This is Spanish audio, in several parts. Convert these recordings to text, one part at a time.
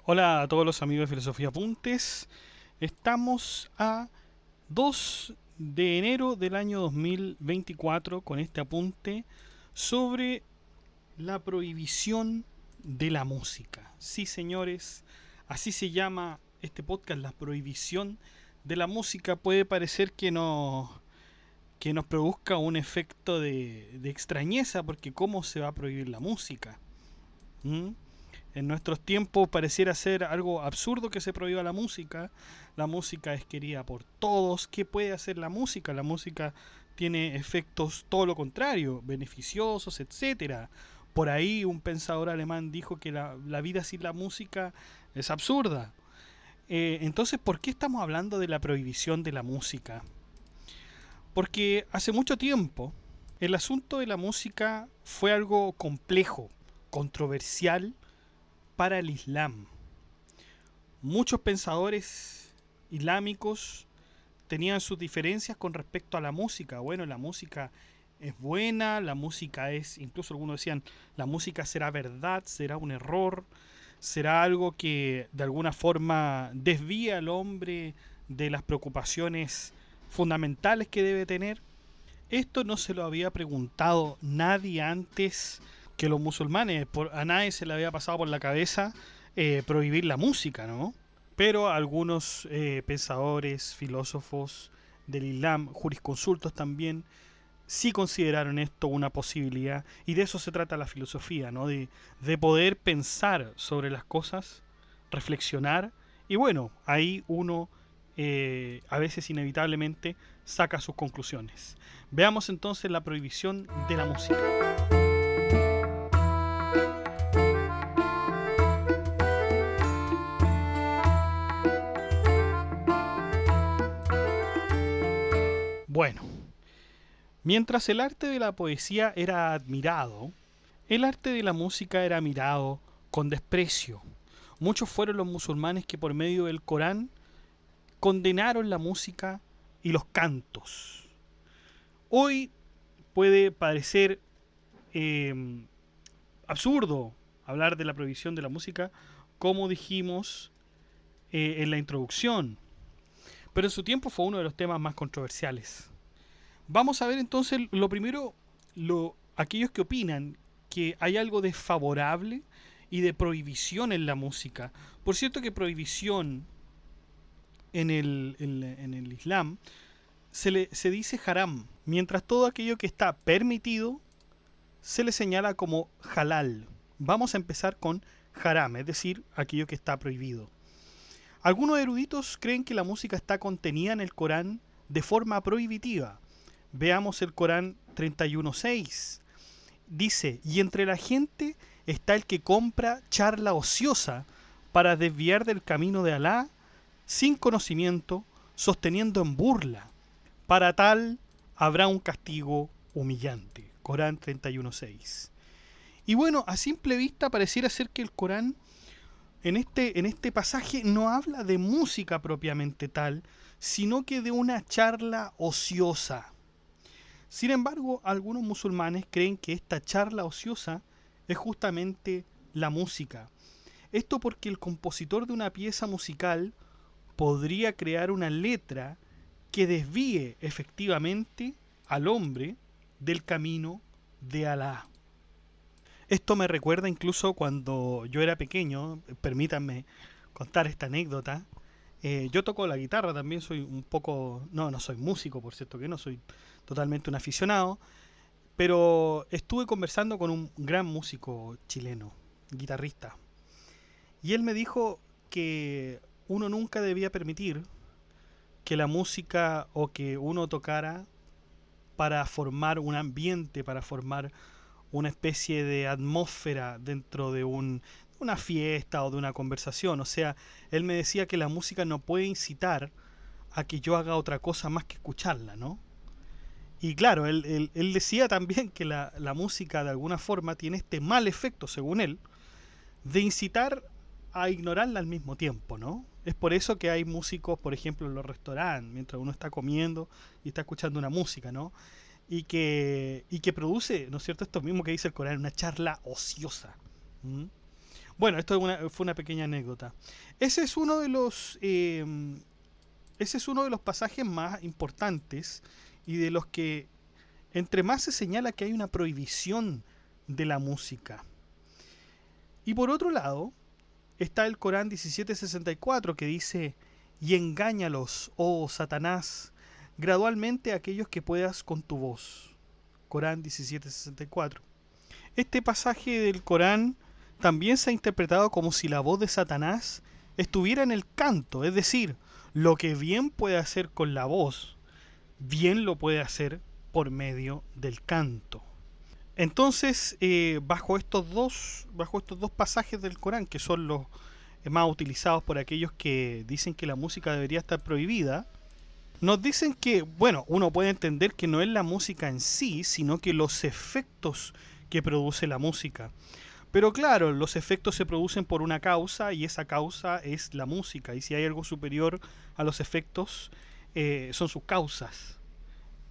Hola a todos los amigos de Filosofía Apuntes. Estamos a 2 de enero del año 2024 con este apunte sobre la prohibición de la música. Sí, señores, así se llama este podcast, la prohibición de la música. Puede parecer que nos produzca un efecto de extrañeza, porque ¿cómo se va a prohibir la música? ¿Mm? En nuestros tiempos pareciera ser algo absurdo que se prohíba la música. La música es querida por todos. ¿Qué puede hacer la música? La música tiene efectos todo lo contrario, beneficiosos, etcétera. Por ahí un pensador alemán dijo que la vida sin la música es absurda. Entonces, ¿por qué estamos hablando de la prohibición de la música? Porque hace mucho tiempo el asunto de la música fue algo complejo, controversial para el Islam. Muchos pensadores islámicos tenían sus diferencias con respecto a la música. Bueno, la música es buena, la música es, incluso algunos decían, la música será verdad, será un error, será algo que de alguna forma desvía al hombre de las preocupaciones fundamentales que debe tener. Esto no se lo había preguntado nadie antes que los musulmanes. A nadie se le había pasado por la cabeza prohibir la música, ¿no? Pero algunos pensadores, filósofos del Islam, jurisconsultos también, sí consideraron esto una posibilidad. Y de eso se trata la filosofía, ¿no? De poder pensar sobre las cosas, reflexionar. Y bueno, ahí uno a veces inevitablemente saca sus conclusiones. Veamos entonces la prohibición de la música. Bueno, mientras el arte de la poesía era admirado, el arte de la música era mirado con desprecio. Muchos fueron los musulmanes que por medio del Corán condenaron la música y los cantos. Hoy puede parecer eh, absurdo hablar de la prohibición de la música, como dijimos en la introducción, pero en su tiempo fue uno de los temas más controversiales. Vamos a ver entonces lo primero, aquellos que opinan que hay algo desfavorable y de prohibición en la música. Por cierto que prohibición en el Islam se dice haram, mientras todo aquello que está permitido se le señala como halal. Vamos a empezar con haram, es decir, aquello que está prohibido. Algunos eruditos creen que la música está contenida en el Corán de forma prohibitiva. Veamos el Corán 31.6. Dice, y entre la gente está el que compra charla ociosa para desviar del camino de Alá sin conocimiento, sosteniendo en burla. Para tal habrá un castigo humillante. Corán 31.6. Y bueno, a simple vista pareciera ser que el Corán en este pasaje no habla de música propiamente tal, sino que de una charla ociosa. Sin embargo, algunos musulmanes creen que esta charla ociosa es justamente la música. Esto porque el compositor de una pieza musical podría crear una letra que desvíe efectivamente al hombre del camino de Alá. Esto me recuerda incluso cuando yo era pequeño, permítanme contar esta anécdota. Yo toco la guitarra también, soy un poco, no soy músico, por cierto que no, soy totalmente un aficionado, pero estuve conversando con un gran músico chileno, guitarrista, y él me dijo que uno nunca debía permitir que la música o que uno tocara para formar un ambiente, para formar una especie de atmósfera dentro de una fiesta o de una conversación. O sea, él me decía que la música no puede incitar a que yo haga otra cosa más que escucharla, ¿no? Y claro, él decía también que la música de alguna forma tiene este mal efecto, según él, de incitar a ignorarla al mismo tiempo, ¿no? Es por eso que hay músicos, por ejemplo, en los restaurantes, mientras uno está comiendo y está escuchando una música, ¿no? Y que produce, ¿no es cierto?, esto mismo que dice el Corán, una charla ociosa. ¿Mm? Bueno, esto fue una pequeña anécdota. Ese es uno de los, ese es uno de los pasajes más importantes y de los que entre más se señala que hay una prohibición de la música. Y por otro lado, está el Corán 17:64 que dice: y engáñalos, oh Satanás, gradualmente a aquellos que puedas con tu voz. Corán 17:64. Este pasaje del Corán también se ha interpretado como si la voz de Satanás estuviera en el canto, es decir, lo que bien puede hacer con la voz, bien lo puede hacer por medio del canto. Entonces, bajo estos dos pasajes del Corán, que son los más utilizados por aquellos que dicen que la música debería estar prohibida, nos dicen que, bueno, uno puede entender que no es la música en sí, sino que los efectos que produce la música. Pero claro, los efectos se producen por una causa y esa causa es la música. Y si hay algo superior a los efectos, son sus causas.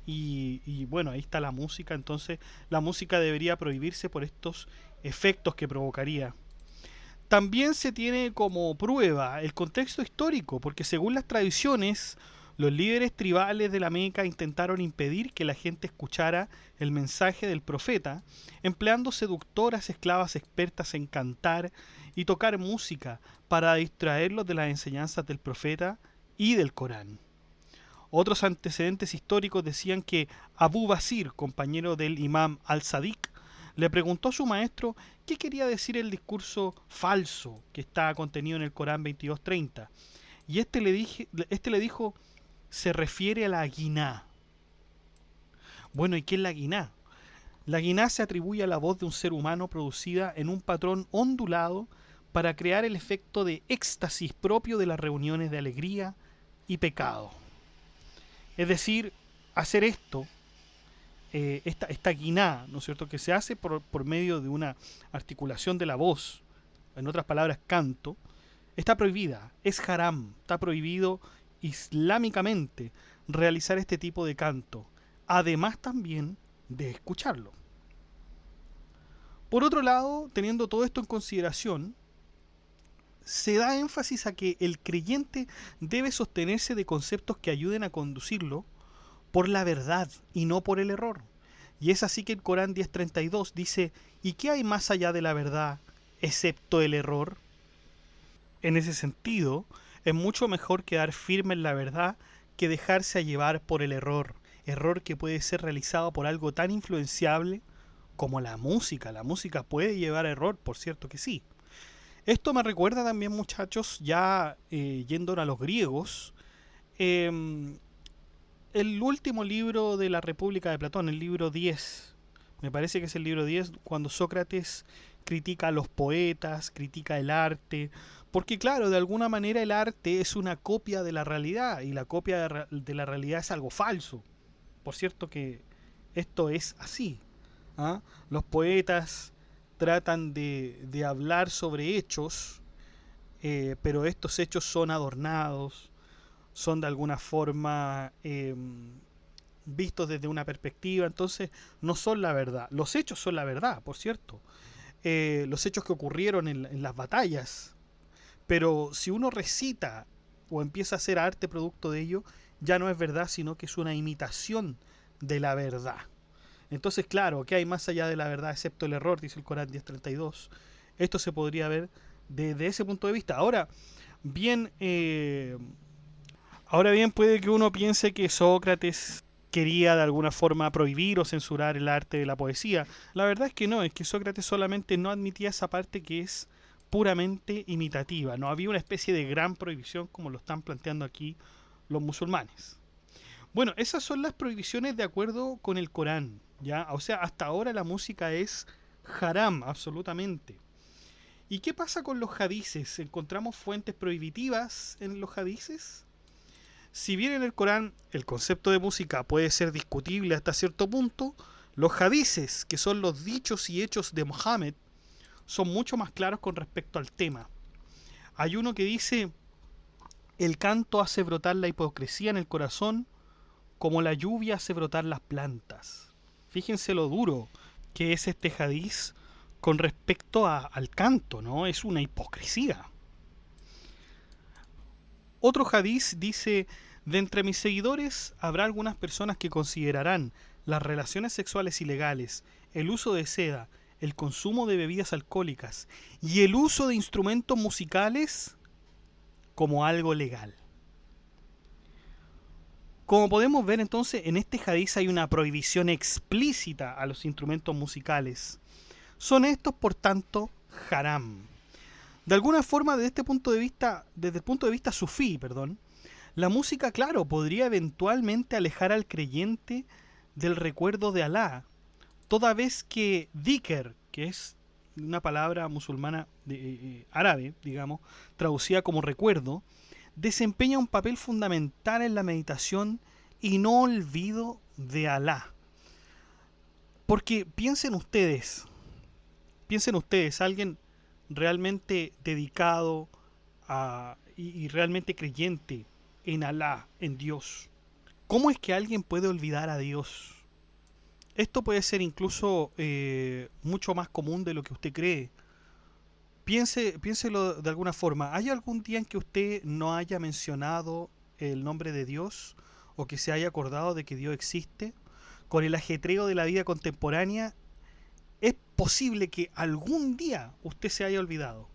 Y bueno, ahí está la música. Entonces la música debería prohibirse por estos efectos que provocaría. También se tiene como prueba el contexto histórico, porque según las tradiciones, los líderes tribales de la Meca intentaron impedir que la gente escuchara el mensaje del profeta, empleando seductoras esclavas expertas en cantar y tocar música para distraerlos de las enseñanzas del profeta y del Corán. Otros antecedentes históricos decían que Abu Basir, compañero del imam al-Sadiq, le preguntó a su maestro qué quería decir el discurso falso que está contenido en el Corán 22:30. Y este le dijo, se refiere a la guiná. Bueno, ¿y qué es la guiná? La guiná se atribuye a la voz de un ser humano producida en un patrón ondulado para crear el efecto de éxtasis propio de las reuniones de alegría y pecado. Es decir, hacer esto, esta guiná, ¿no es cierto?, que se hace por medio de una articulación de la voz, en otras palabras, canto, está prohibida, es haram, está prohibido islámicamente realizar este tipo de canto, además también de escucharlo. Por otro lado, teniendo todo esto en consideración, se da énfasis a que el creyente debe sostenerse de conceptos que ayuden a conducirlo por la verdad y no por el error. Y es así que el Corán 10:32 dice: ¿y qué hay más allá de la verdad excepto el error? En ese sentido, es mucho mejor quedar firme en la verdad que dejarse llevar por el error, error que puede ser realizado por algo tan influenciable como la música. La música puede llevar a error, por cierto que sí. Esto me recuerda también, muchachos, ya yendo a los griegos, el último libro de la República de Platón, el libro 10, me parece que es el libro 10, cuando Sócrates critica a los poetas, critica el arte, porque claro, de alguna manera el arte es una copia de la realidad, y la copia de la realidad es algo falso. Por cierto que esto es así, ¿ah? Los poetas tratan de hablar sobre hechos, pero estos hechos son adornados, son de alguna forma vistos desde una perspectiva, entonces no son la verdad. Los hechos son la verdad, por cierto. Los hechos que ocurrieron en las batallas. Pero si uno recita o empieza a hacer arte producto de ello, ya no es verdad, sino que es una imitación de la verdad. Entonces, claro, ¿qué hay más allá de la verdad excepto el error? Dice el Corán 10:32. Esto se podría ver desde ese punto de vista. Bien, ahora bien, puede que uno piense que Sócrates quería de alguna forma prohibir o censurar el arte de la poesía. La verdad es que no, es que Sócrates solamente no admitía esa parte que es puramente imitativa. No había una especie de gran prohibición como lo están planteando aquí los musulmanes. Bueno, esas son las prohibiciones de acuerdo con el Corán, ¿ya? O sea, hasta ahora la música es haram, absolutamente. ¿Y qué pasa con los hadices? ¿Encontramos fuentes prohibitivas en los hadices? Si bien en el Corán el concepto de música puede ser discutible hasta cierto punto, los hadices, que son los dichos y hechos de Mohammed, son mucho más claros con respecto al tema. Hay uno que dice: el canto hace brotar la hipocresía en el corazón como la lluvia hace brotar las plantas. Fíjense lo duro que es este hadiz con respecto al canto, ¿no? Es una hipocresía. Otro hadiz dice: de entre mis seguidores habrá algunas personas que considerarán las relaciones sexuales ilegales, el uso de seda, el consumo de bebidas alcohólicas y el uso de instrumentos musicales como algo legal. Como podemos ver entonces, en este hadiz hay una prohibición explícita a los instrumentos musicales. Son estos, por tanto, haram. De alguna forma, desde el punto de vista sufí, la música, claro, podría eventualmente alejar al creyente del recuerdo de Alá, toda vez que dhikr, que es una palabra musulmana árabe, digamos, traducida como recuerdo, desempeña un papel fundamental en la meditación y no olvido de Alá. Porque piensen ustedes, alguien realmente dedicado y realmente creyente en Alá, en Dios. ¿Cómo es que alguien puede olvidar a Dios? Esto puede ser incluso mucho más común de lo que usted cree. Piénselo de alguna forma. ¿Hay algún día en que usted no haya mencionado el nombre de Dios o que se haya acordado de que Dios existe? Con el ajetreo de la vida contemporánea, es posible que algún día usted se haya olvidado,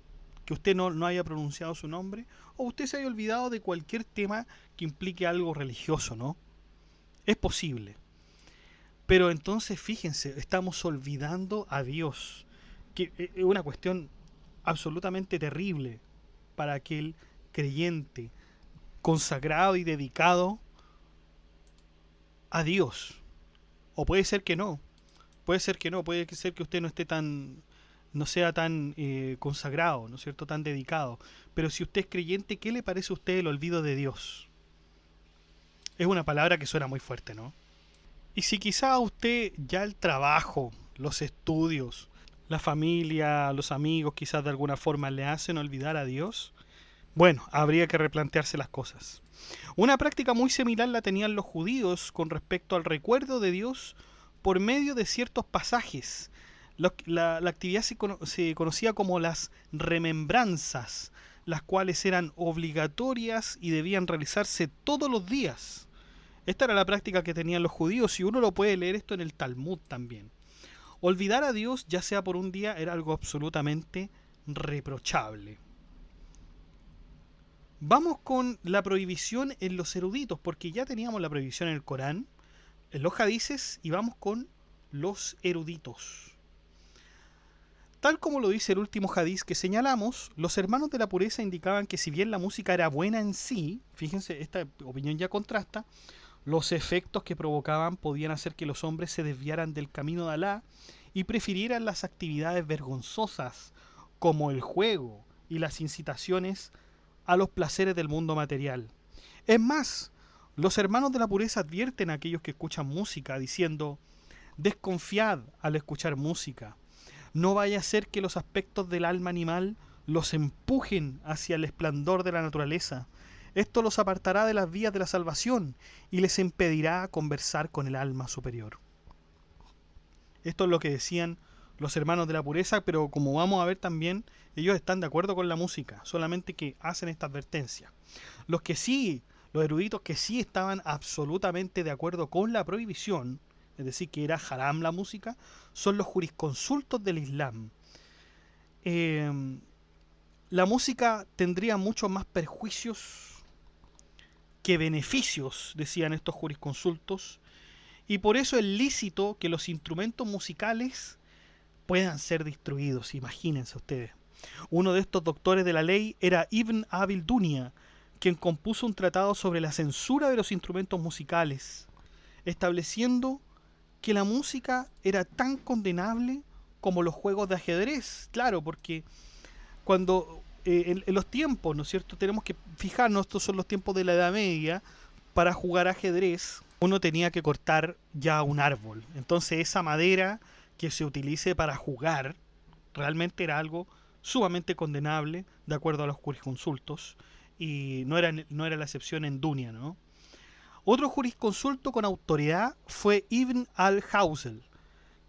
que usted no haya pronunciado su nombre, o usted se haya olvidado de cualquier tema que implique algo religioso, ¿no? Es posible. Pero entonces fíjense, estamos olvidando a Dios, que es una cuestión absolutamente terrible para aquel creyente consagrado y dedicado a Dios. O puede ser que no, puede ser que no, puede ser que usted no sea tan consagrado, ¿no es cierto?, tan dedicado. Pero si usted es creyente, ¿qué le parece a usted el olvido de Dios? Es una palabra que suena muy fuerte, ¿no? Y si quizá a usted ya el trabajo, los estudios, la familia, los amigos quizás de alguna forma le hacen olvidar a Dios, bueno, habría que replantearse las cosas. Una práctica muy similar la tenían los judíos con respecto al recuerdo de Dios por medio de ciertos pasajes. La actividad se conocía como las remembranzas, las cuales eran obligatorias y debían realizarse todos los días. Esta era la práctica que tenían los judíos y uno lo puede leer esto en el Talmud también. Olvidar a Dios, ya sea por un día, era algo absolutamente reprochable. Vamos con la prohibición en los eruditos, porque ya teníamos la prohibición en el Corán, en los hadices, y vamos con los eruditos. Tal como lo dice el último hadiz que señalamos, los hermanos de la pureza indicaban que si bien la música era buena en sí, fíjense, esta opinión ya contrasta, los efectos que provocaban podían hacer que los hombres se desviaran del camino de Alá y prefirieran las actividades vergonzosas, como el juego y las incitaciones a los placeres del mundo material. Es más, los hermanos de la pureza advierten a aquellos que escuchan música diciendo: desconfiad al escuchar música, no vaya a ser que los aspectos del alma animal los empujen hacia el esplendor de la naturaleza. Esto los apartará de las vías de la salvación y les impedirá conversar con el alma superior. Esto es lo que decían los hermanos de la pureza, pero como vamos a ver también, ellos están de acuerdo con la música, solamente que hacen esta advertencia. Los eruditos que sí estaban absolutamente de acuerdo con la prohibición, es decir, que era haram la música, son los jurisconsultos del Islam. La música tendría muchos más perjuicios que beneficios, decían estos jurisconsultos, y por eso es lícito que los instrumentos musicales puedan ser destruidos, imagínense ustedes. Uno de estos doctores de la ley era Ibn Abil Dunya, quien compuso un tratado sobre la censura de los instrumentos musicales, estableciendo que la música era tan condenable como los juegos de ajedrez. Claro, porque cuando en los tiempos, ¿no es cierto?, tenemos que fijarnos, estos son los tiempos de la Edad Media, para jugar ajedrez uno tenía que cortar ya un árbol. Entonces esa madera que se utilice para jugar realmente era algo sumamente condenable, de acuerdo a los jurisconsultos, y no era la excepción en Dunia, ¿no? Otro jurisconsulto con autoridad fue Ibn al-Hawzel,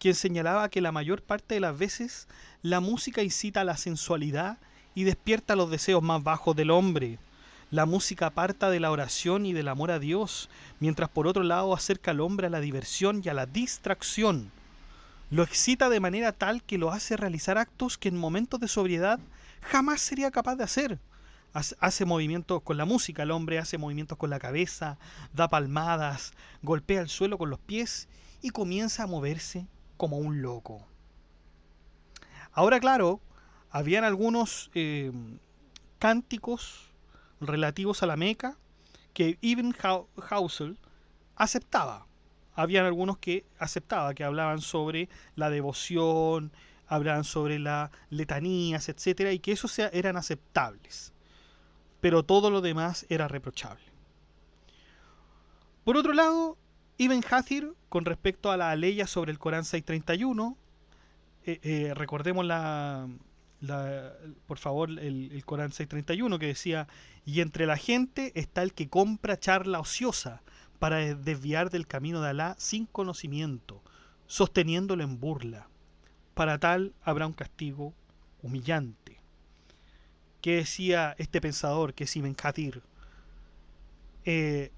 quien señalaba que la mayor parte de las veces la música incita a la sensualidad y despierta los deseos más bajos del hombre. La música aparta de la oración y del amor a Dios, mientras por otro lado acerca al hombre a la diversión y a la distracción. Lo excita de manera tal que lo hace realizar actos que en momentos de sobriedad jamás sería capaz de hacer. Hace movimientos con la música, el hombre hace movimientos con la cabeza, da palmadas, golpea el suelo con los pies y comienza a moverse como un loco. Ahora, claro, habían algunos cánticos relativos a la Meca que Ibn Hauser aceptaba. Habían algunos que aceptaba, que hablaban sobre la devoción, hablaban sobre las letanías, etcétera, y que esos eran aceptables. Pero todo lo demás era reprochable. Por otro lado, Ibn Hathir, con respecto a la ley sobre el Corán 631, recordemos por favor el Corán 631 que decía: y entre la gente está el que compra charla ociosa para desviar del camino de Alá sin conocimiento, sosteniéndolo en burla. Para tal habrá un castigo humillante. ¿Qué decía este pensador, que es Ibn Hathir?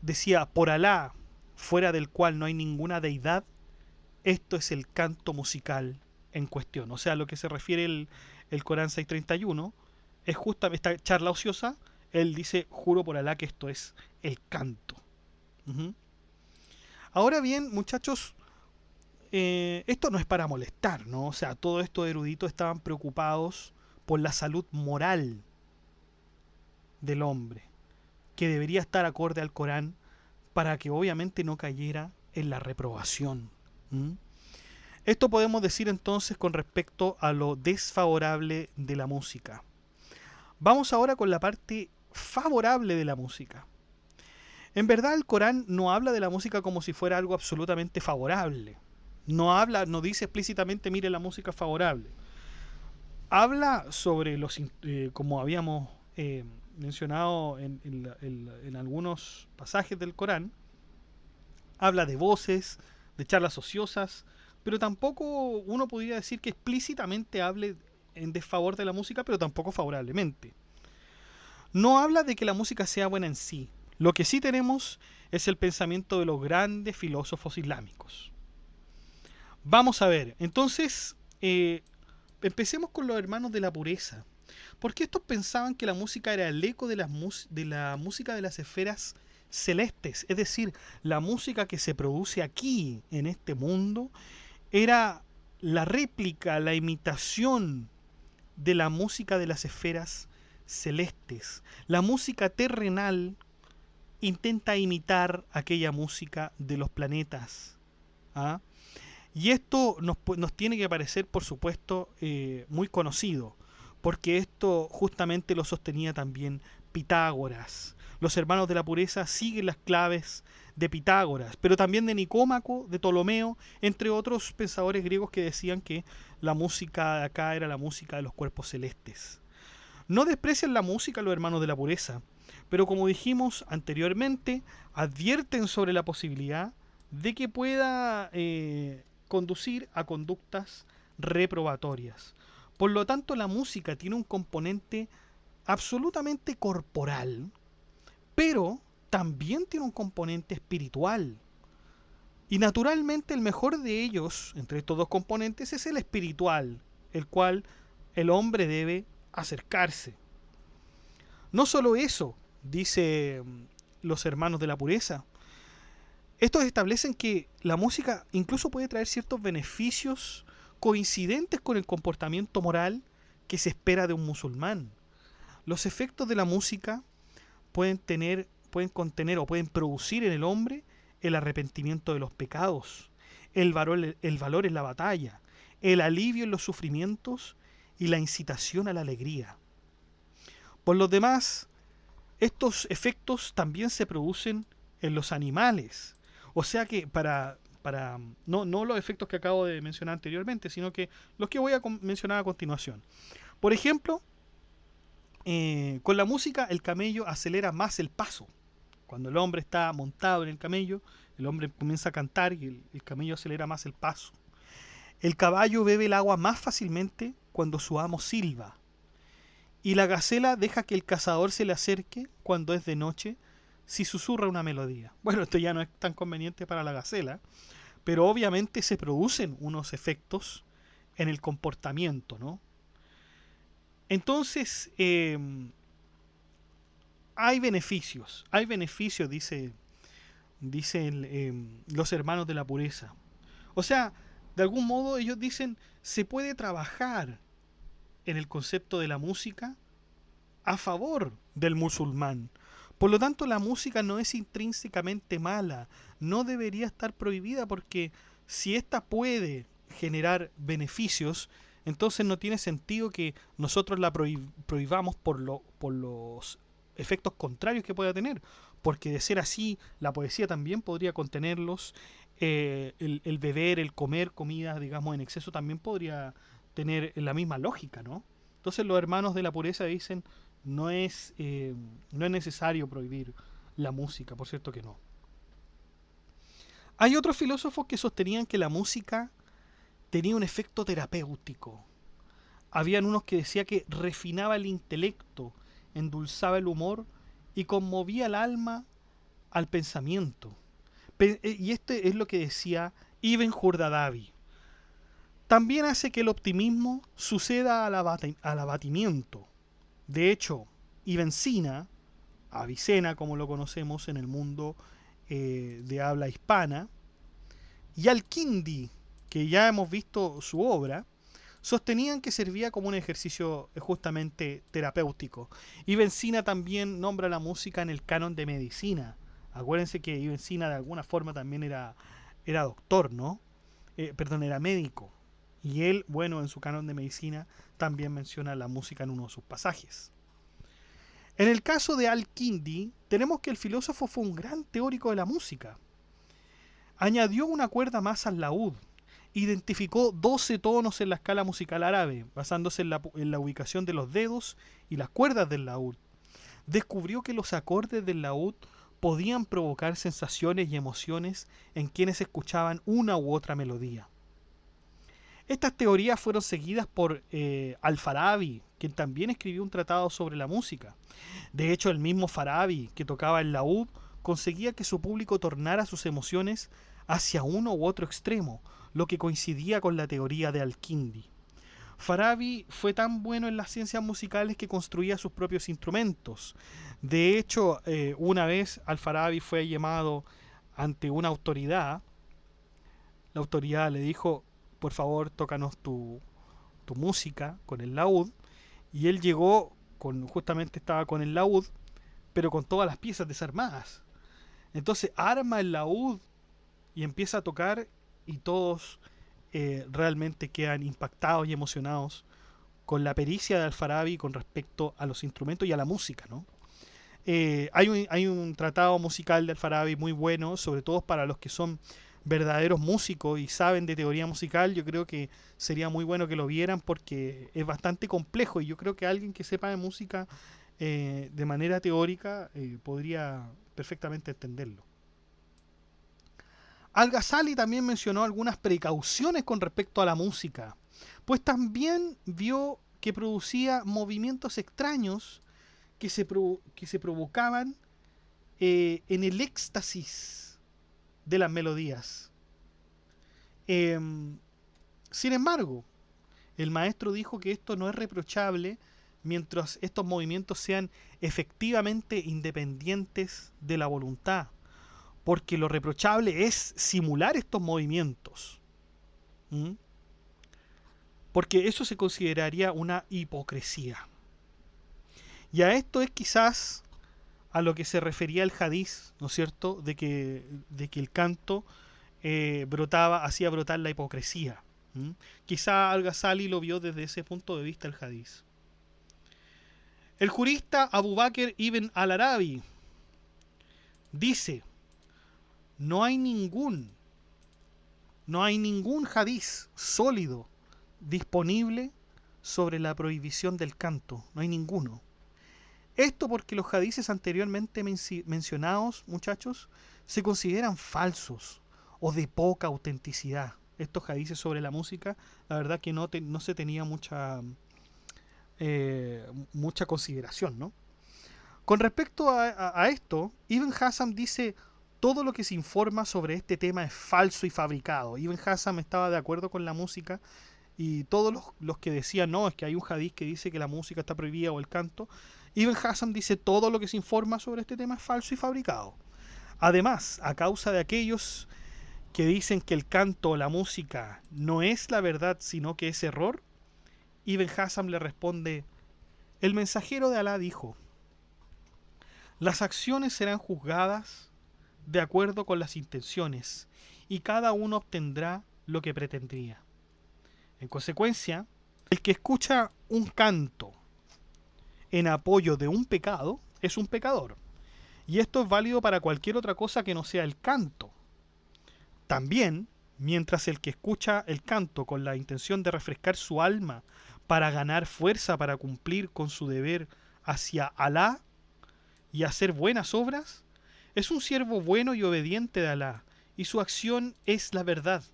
Decía: por Alá, fuera del cual no hay ninguna deidad, esto es el canto musical en cuestión. O sea, lo que se refiere el Corán 631 es justamente esta charla ociosa. Él dice: juro por Alá que esto es el canto. Ahora bien, muchachos, esto no es para molestar, ¿no? O sea, todos estos eruditos estaban preocupados por la salud moral del hombre, que debería estar acorde al Corán para que obviamente no cayera en la reprobación. Esto podemos decir entonces con respecto a lo desfavorable de la música. Vamos ahora con la parte favorable de la música. En verdad, el Corán no habla de la música como si fuera algo absolutamente favorable. No dice explícitamente: mire, la música es favorable. Habla sobre como habíamos mencionado en algunos pasajes del Corán, habla de voces, de charlas ociosas, pero tampoco uno podría decir que explícitamente hable en desfavor de la música, pero tampoco favorablemente. No habla de que la música sea buena en sí. Lo que sí tenemos es el pensamiento de los grandes filósofos islámicos. Vamos a ver, entonces, empecemos con los hermanos de la pureza. ¿Por qué estos pensaban que la música era el eco de la música de las esferas celestes? Es decir, la música que se produce aquí, en este mundo, era la réplica, la imitación de la música de las esferas celestes. La música terrenal intenta imitar aquella música de los planetas. ¿Ah? Y esto nos tiene que parecer, por supuesto, muy conocido, porque esto justamente lo sostenía también Pitágoras. Los hermanos de la pureza siguen las claves de Pitágoras, pero también de Nicómaco, de Ptolomeo, entre otros pensadores griegos que decían que la música de acá era la música de los cuerpos celestes. No desprecian la música los hermanos de la pureza, pero como dijimos anteriormente, advierten sobre la posibilidad de que pueda conducir a conductas reprobatorias. Por lo tanto, la música tiene un componente absolutamente corporal, pero también tiene un componente espiritual. Y naturalmente el mejor de ellos, entre estos dos componentes, es el espiritual, el cual el hombre debe acercarse. No solo eso, dice los hermanos de la pureza, estos establecen que la música incluso puede traer ciertos beneficios coincidentes con el comportamiento moral que se espera de un musulmán. Los efectos de la música pueden contener o pueden producir en el hombre el arrepentimiento de los pecados, el valor en la batalla, el alivio en los sufrimientos y la incitación a la alegría. Por lo demás, estos efectos también se producen en los animales. O sea que no los efectos que acabo de mencionar anteriormente, sino que los que voy a mencionar a continuación. Por ejemplo, con la música el camello acelera más el paso. Cuando el hombre está montado en el camello, el hombre comienza a cantar y el camello acelera más el paso. El caballo bebe el agua más fácilmente cuando su amo silba. Y la gacela deja que el cazador se le acerque cuando es de noche si susurra una melodía. Bueno, esto ya no es tan conveniente para la gacela, pero obviamente se producen unos efectos en el comportamiento, ¿no? Entonces, hay beneficios, dicen los hermanos de la pureza. O sea, de algún modo ellos dicen, se puede trabajar en el concepto de la música a favor del musulmán. Por lo tanto, la música no es intrínsecamente mala, no debería estar prohibida porque si ésta puede generar beneficios, entonces no tiene sentido que nosotros la prohibamos por los efectos contrarios que pueda tener. Porque de ser así, la poesía también podría contenerlos, el beber, el comer comida, digamos, en exceso también podría tener la misma lógica, ¿no? Entonces los hermanos de la pureza dicen, no es necesario prohibir la música, por cierto que no. Hay otros filósofos que sostenían que la música tenía un efecto terapéutico. Habían unos que decían que refinaba el intelecto, endulzaba el humor y conmovía el alma al pensamiento. Y este es lo que decía Ibn Hurdadabi. También hace que el optimismo suceda al abatimiento. De hecho, Ibn Sina, Avicena como lo conocemos en el mundo de habla hispana, y Al-Kindi, que ya hemos visto su obra, sostenían que servía como un ejercicio justamente terapéutico. Ibn Sina también nombra la música en el canon de medicina. Acuérdense que Ibn Sina de alguna forma también era doctor, ¿no? Perdón, era médico. Y él, bueno, en su canon de medicina también menciona la música en uno de sus pasajes. En el caso de Al-Kindi, tenemos que el filósofo fue un gran teórico de la música. Añadió una cuerda más al laúd, identificó 12 tonos en la escala musical árabe, basándose en la ubicación de los dedos y las cuerdas del laúd. Descubrió que los acordes del laúd podían provocar sensaciones y emociones en quienes escuchaban una u otra melodía. Estas teorías fueron seguidas por Al-Farabi, quien también escribió un tratado sobre la música. De hecho, el mismo Farabi, que tocaba el laúd, conseguía que su público tornara sus emociones hacia uno u otro extremo, lo que coincidía con la teoría de Al-Kindi. Farabi fue tan bueno en las ciencias musicales que construía sus propios instrumentos. De hecho, una vez Al-Farabi fue llamado ante una autoridad. La autoridad le dijo, por favor, tócanos tu música con el laúd. Y él llegó, justamente estaba con el laúd, pero con todas las piezas desarmadas. Entonces arma el laúd y empieza a tocar y todos realmente quedan impactados y emocionados con la pericia de Al-Farabi con respecto a los instrumentos y a la música, ¿no? Hay un tratado musical de Al-Farabi muy bueno, sobre todo para los que son verdaderos músicos y saben de teoría musical. Yo creo que sería muy bueno que lo vieran porque es bastante complejo y yo creo que alguien que sepa de música de manera teórica podría perfectamente entenderlo. Al-Ghazali también mencionó algunas precauciones con respecto a la música, pues también vio que producía movimientos extraños que se provocaban en el éxtasis de las melodías. Sin embargo, el maestro dijo que esto no es reprochable mientras estos movimientos sean efectivamente independientes de la voluntad, porque lo reprochable es simular estos movimientos. Porque eso se consideraría una hipocresía. Y a esto es quizás a lo que se refería el hadiz, ¿no es cierto?, de que el canto hacía brotar la hipocresía. Quizá Al-Ghazali lo vio desde ese punto de vista el hadiz. El jurista Abu Bakr ibn al-Arabi dice: no hay ningún hadiz sólido disponible sobre la prohibición del canto. No hay ninguno. Esto porque los hadices anteriormente mencionados, muchachos, se consideran falsos o de poca autenticidad. estos hadices sobre la música, la verdad que no se tenía mucha consideración, ¿no? Con respecto a esto, Ibn Hazm dice: todo lo que se informa sobre este tema es falso y fabricado. Ibn Hazm estaba de acuerdo con la música, y todos los que decían, no, es que hay un hadiz que dice que la música está prohibida o el canto, Ibn Hazm dice: todo lo que se informa sobre este tema es falso y fabricado. Además, a causa de aquellos que dicen que el canto o la música no es la verdad sino que es error, Ibn Hazm le responde: el mensajero de Alá dijo: las acciones serán juzgadas de acuerdo con las intenciones, y cada uno obtendrá lo que pretendía. En consecuencia, el que escucha un canto en apoyo de un pecado es un pecador. Y esto es válido para cualquier otra cosa que no sea el canto. También, mientras el que escucha el canto con la intención de refrescar su alma para ganar fuerza para cumplir con su deber hacia Alá y hacer buenas obras, es un siervo bueno y obediente de Alá, y su acción es la verdad.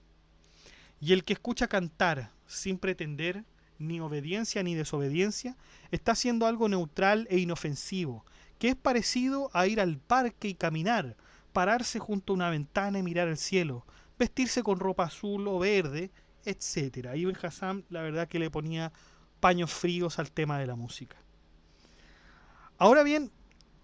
Y el que escucha cantar sin pretender ni obediencia ni desobediencia, está haciendo algo neutral e inofensivo, que es parecido a ir al parque y caminar, pararse junto a una ventana y mirar el cielo, vestirse con ropa azul o verde, etc. Ibn Hazm, la verdad que le ponía paños fríos al tema de la música. Ahora bien,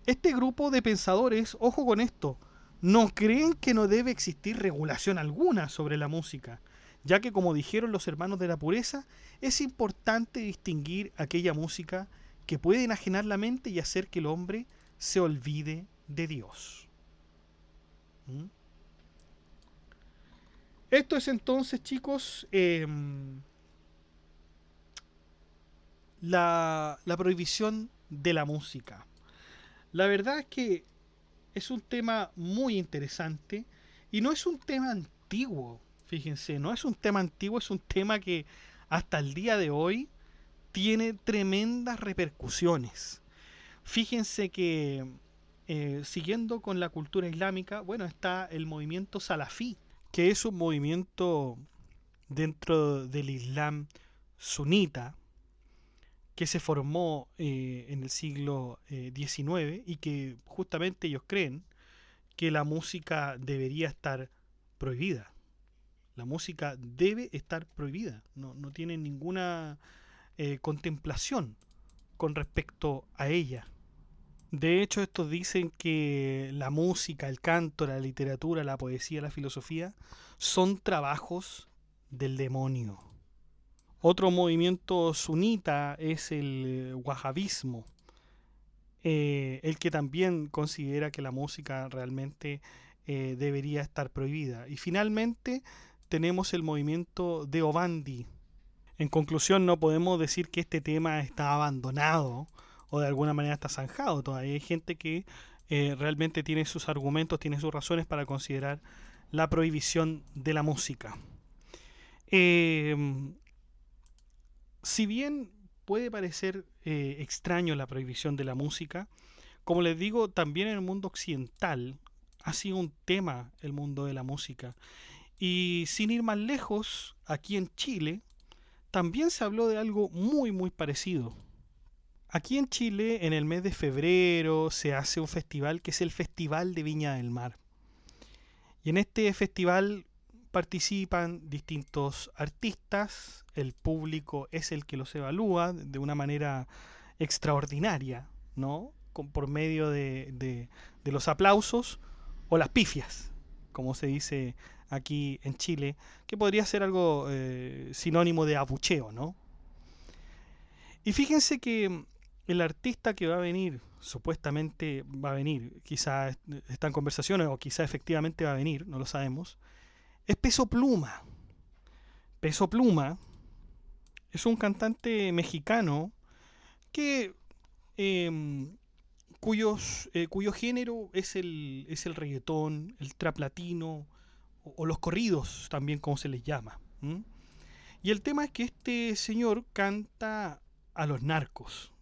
este grupo de pensadores, ojo con esto, no creen que no debe existir regulación alguna sobre la música, ya que, como dijeron los hermanos de la pureza, es importante distinguir aquella música que puede enajenar la mente y hacer que el hombre se olvide de Dios. ¿Mm? Esto es entonces, chicos, la prohibición de la música. La verdad es que es un tema muy interesante y no es un tema antiguo, fíjense, no es un tema antiguo, es un tema que hasta el día de hoy tiene tremendas repercusiones. Fíjense que siguiendo con la cultura islámica, bueno, está el movimiento salafí, que es un movimiento dentro del Islam sunita, que se formó en el siglo XIX y que justamente ellos creen que la música debería estar prohibida. La música debe estar prohibida, no tiene ninguna contemplación con respecto a ella. De hecho, estos dicen que la música, el canto, la literatura, la poesía, la filosofía son trabajos del demonio. Otro movimiento sunita es el wahhabismo, el que también considera que la música realmente debería estar prohibida. Y finalmente tenemos el movimiento deobandi. En conclusión, no podemos decir que este tema está abandonado o de alguna manera está zanjado. Todavía hay gente que realmente tiene sus argumentos, tiene sus razones para considerar la prohibición de la música. Si bien puede parecer extraño la prohibición de la música, como les digo, también en el mundo occidental ha sido un tema el mundo de la música. Y sin ir más lejos, aquí en Chile también se habló de algo muy muy parecido. Aquí en Chile, en el mes de febrero, se hace un festival que es el Festival de Viña del Mar. Y en este festival participan distintos artistas, el público es el que los evalúa de una manera extraordinaria, ¿no? Por medio de los aplausos o las pifias, como se dice aquí en Chile, que podría ser algo sinónimo de abucheo, ¿no? Y fíjense que el artista que va a venir, supuestamente va a venir, quizá está en conversaciones o quizá efectivamente va a venir, no lo sabemos, es Peso Pluma. Peso Pluma es un cantante mexicano que cuyo género es el reggaetón, el trap latino o los corridos también, como se les llama. ¿Mm? Y el tema es que este señor canta a los narcos.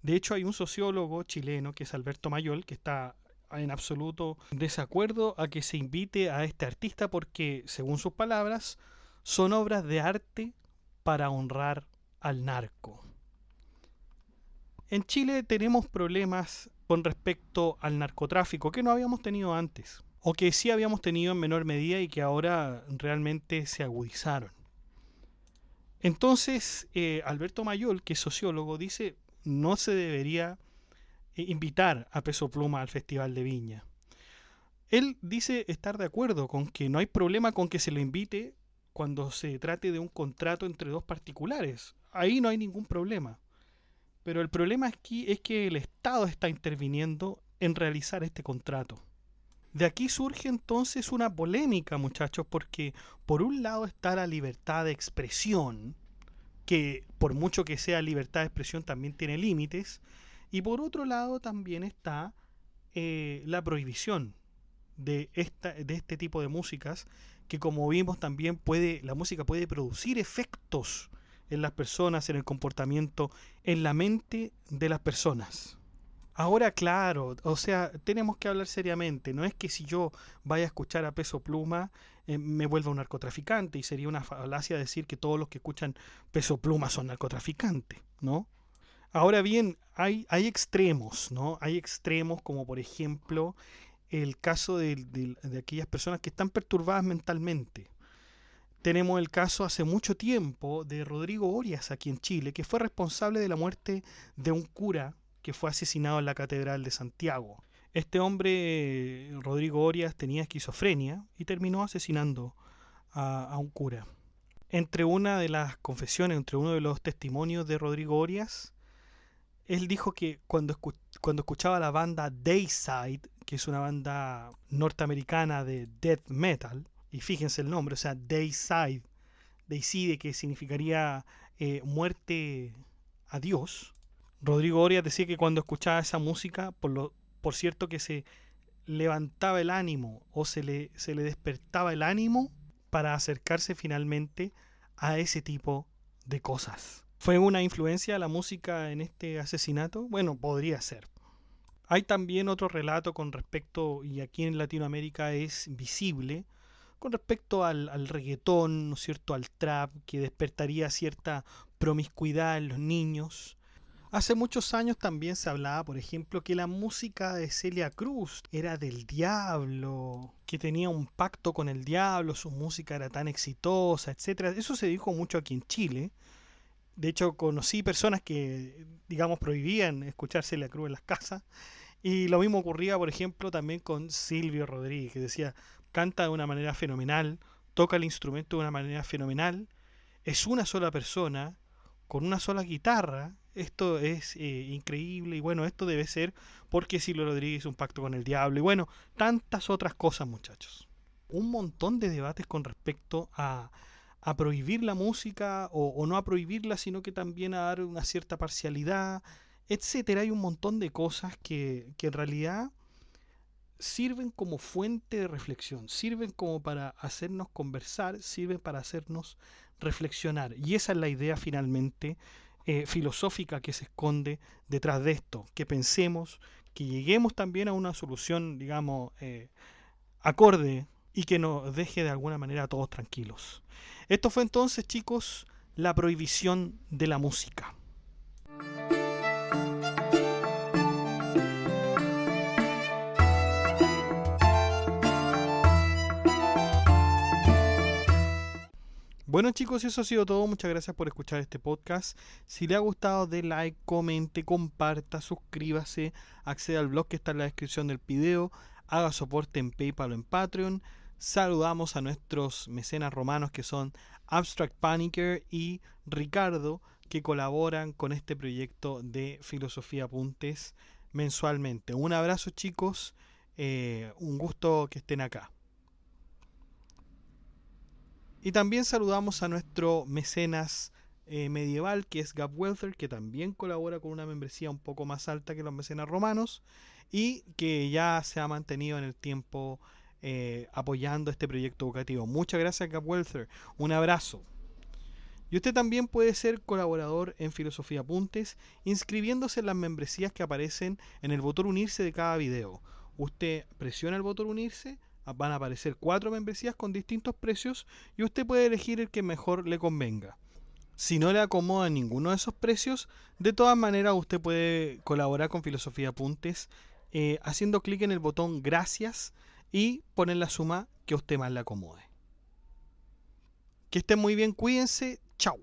De hecho, hay un sociólogo chileno que es Alberto Mayol que está en absoluto desacuerdo a que se invite a este artista porque, según sus palabras, son obras de arte para honrar al narco. En Chile tenemos problemas con respecto al narcotráfico que no habíamos tenido antes, o que sí habíamos tenido en menor medida y que ahora realmente se agudizaron. Entonces, Alberto Mayol, que es sociólogo, dice no se debería invitar a Peso Pluma al Festival de Viña. Él dice estar de acuerdo con que no hay problema con que se lo invite cuando se trate de un contrato entre dos particulares. Ahí no hay ningún problema. Pero el problema aquí es que el Estado está interviniendo en realizar este contrato. De aquí surge entonces una polémica, muchachos, porque por un lado está la libertad de expresión, que por mucho que sea libertad de expresión también tiene límites, y por otro lado también está la prohibición de este tipo de músicas, que como vimos también la música puede producir efectos en las personas, en el comportamiento, en la mente de las personas. Ahora, claro, o sea, tenemos que hablar seriamente. No es que si yo vaya a escuchar a Peso Pluma me vuelva un narcotraficante, y sería una falacia decir que todos los que escuchan Peso Pluma son narcotraficantes, ¿no? Ahora bien, hay extremos, ¿no? Hay extremos como por ejemplo el caso de aquellas personas que están perturbadas mentalmente. Tenemos el caso hace mucho tiempo de Rodrigo Orias aquí en Chile, que fue responsable de la muerte de un cura que fue asesinado en la Catedral de Santiago. Este hombre, Rodrigo Orias, tenía esquizofrenia y terminó asesinando a un cura. Entre una de las confesiones, entre uno de los testimonios de Rodrigo Orias, él dijo que cuando escuchaba la banda Dayside, que es una banda norteamericana de death metal, y fíjense el nombre, o sea, Dayside, Dayside, que significaría muerte a Dios. Rodrigo Orias decía que cuando escuchaba esa música, por cierto que se levantaba el ánimo o se le despertaba el ánimo para acercarse finalmente a ese tipo de cosas. ¿Fue una influencia la música en este asesinato? Bueno, podría ser. Hay también otro relato con respecto, y aquí en Latinoamérica es visible, con respecto al reggaetón, ¿no es cierto?, al trap, que despertaría cierta promiscuidad en los niños. Hace muchos años también se hablaba, por ejemplo, que la música de Celia Cruz era del diablo, que tenía un pacto con el diablo, su música era tan exitosa, etcétera. Eso se dijo mucho aquí en Chile. De hecho, conocí personas que, digamos, prohibían escuchar Celia Cruz en las casas. Y lo mismo ocurría, por ejemplo, también con Silvio Rodríguez, que decía, canta de una manera fenomenal, toca el instrumento de una manera fenomenal, es una sola persona, con una sola guitarra. Esto es increíble, y bueno, esto debe ser porque Silvio Rodríguez hizo un pacto con el diablo, y bueno, tantas otras cosas, muchachos. Un montón de debates con respecto a prohibir la música o no a prohibirla, sino que también a dar una cierta parcialidad, etcétera. Hay un montón de cosas que en realidad sirven como fuente de reflexión, sirven como para hacernos conversar, sirven para hacernos reflexionar. Y esa es la idea finalmente filosófica que se esconde detrás de esto, que pensemos, que lleguemos también a una solución, digamos, acorde y que nos deje de alguna manera a todos tranquilos. Esto fue entonces, chicos, la prohibición de la música. Bueno, chicos, eso ha sido todo. Muchas gracias por escuchar este podcast. Si le ha gustado, dé like, comente, comparta, suscríbase, acceda al blog que está en la descripción del video, haga soporte en PayPal o en Patreon. Saludamos a nuestros mecenas romanos, que son Abstract Panicker y Ricardo, que colaboran con este proyecto de Filosofía Apuntes mensualmente. Un abrazo, chicos, un gusto que estén acá. Y también saludamos a nuestro mecenas medieval, que es Gab Welther, que también colabora con una membresía un poco más alta que los mecenas romanos y que ya se ha mantenido en el tiempo apoyando este proyecto educativo. Muchas gracias, Gab Welther. Un abrazo. Y usted también puede ser colaborador en Filosofía Apuntes inscribiéndose en las membresías que aparecen en el botón unirse de cada video. Usted presiona el botón unirse, van a aparecer 4 membresías con distintos precios y usted puede elegir el que mejor le convenga. Si no le acomoda ninguno de esos precios, de todas maneras usted puede colaborar con Filosofía Apuntes haciendo clic en el botón Gracias y poner la suma que a usted más le acomode. Que estén muy bien, cuídense, chao.